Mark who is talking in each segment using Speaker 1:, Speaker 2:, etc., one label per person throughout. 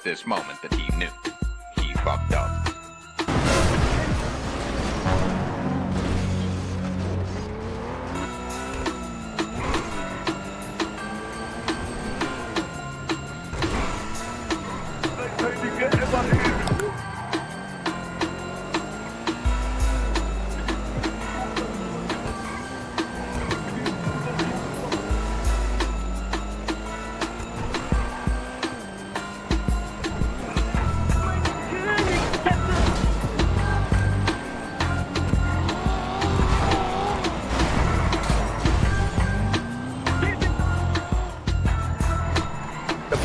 Speaker 1: this moment that he knew. He fucked up.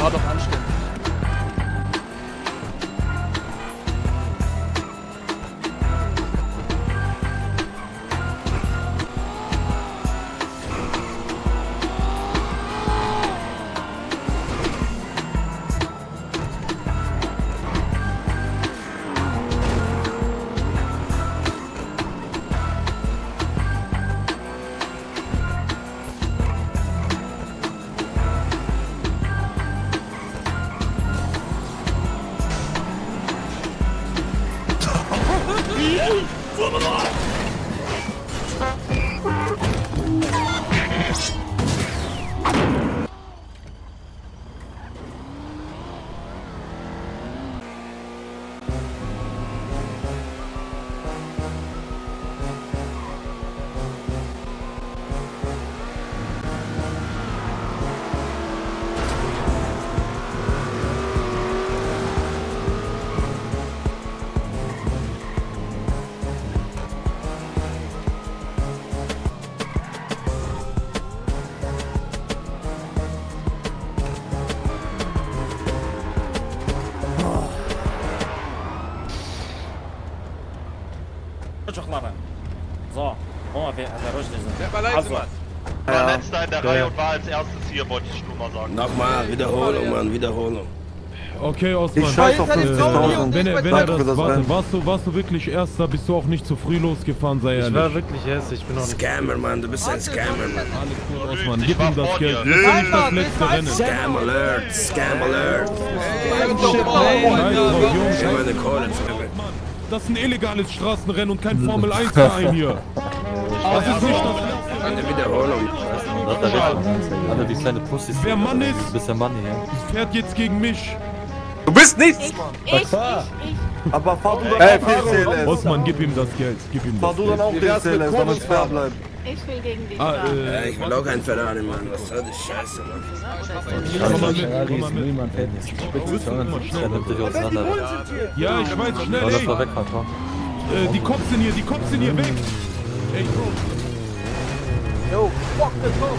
Speaker 2: Fahr doch anständig.
Speaker 3: Çocuklara. So, wollen wir
Speaker 1: Bleib mal leise, Mann.
Speaker 4: War letzter in der Reihe und war als erstes hier, wollte ich nur mal sagen.
Speaker 5: Nochmal, Wiederholung, Mann, Wiederholung.
Speaker 6: Okay, Osman.
Speaker 7: Ich scheiß auf 50.000.
Speaker 6: Wenn er das warte, warst du wirklich Erster, bist du auch nicht zu früh losgefahren, sei ehrlich.
Speaker 8: Ich war wirklich Erster, ich bin auch nicht...
Speaker 5: Scammer, Mann, du bist ein Scammer, Mann.
Speaker 6: Alles gut, Osman, gib ihm das Geld. Das ist ja nicht das letzte Rennen.
Speaker 5: Scam Alert, Scam Alert. Ich habe eine Kohle zu gewinnen.
Speaker 6: Das ist ein illegales Straßenrennen und kein Formel-1-Verein hier. Das ist nicht das letzte
Speaker 5: Eine Wiederholung.
Speaker 8: Alle wie kleine Pussys.
Speaker 6: Wer Mann ist,
Speaker 8: Du bist der Mann hier.
Speaker 6: fährt jetzt gegen mich.
Speaker 7: Du bist nichts!
Speaker 9: Ich.
Speaker 7: Aber fahr du dann auch DCLS.
Speaker 6: Osman, gib ihm das Geld. Gib ihm
Speaker 7: Fahr
Speaker 6: das
Speaker 7: du dann
Speaker 6: Geld.
Speaker 7: auch DCLS, damit es fair bleibt.
Speaker 9: Ich will gegen dich.
Speaker 5: Ich will auch kein Ferrari, Mann. Was soll die Scheiße, Mann?
Speaker 6: Komm mal mit.
Speaker 8: Niemand fährt nicht. Der nimmt dich auseinander.
Speaker 6: Ja, ich weiß, schnell,
Speaker 8: Lass mal
Speaker 6: ey.
Speaker 8: wegfahren, komm.
Speaker 6: Die Cops sind hier, weg. Ey, Bro.
Speaker 2: Yo, fuck the top.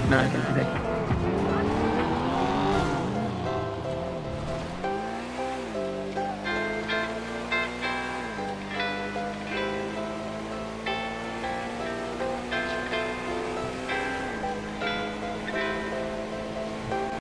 Speaker 10: Nein, weg.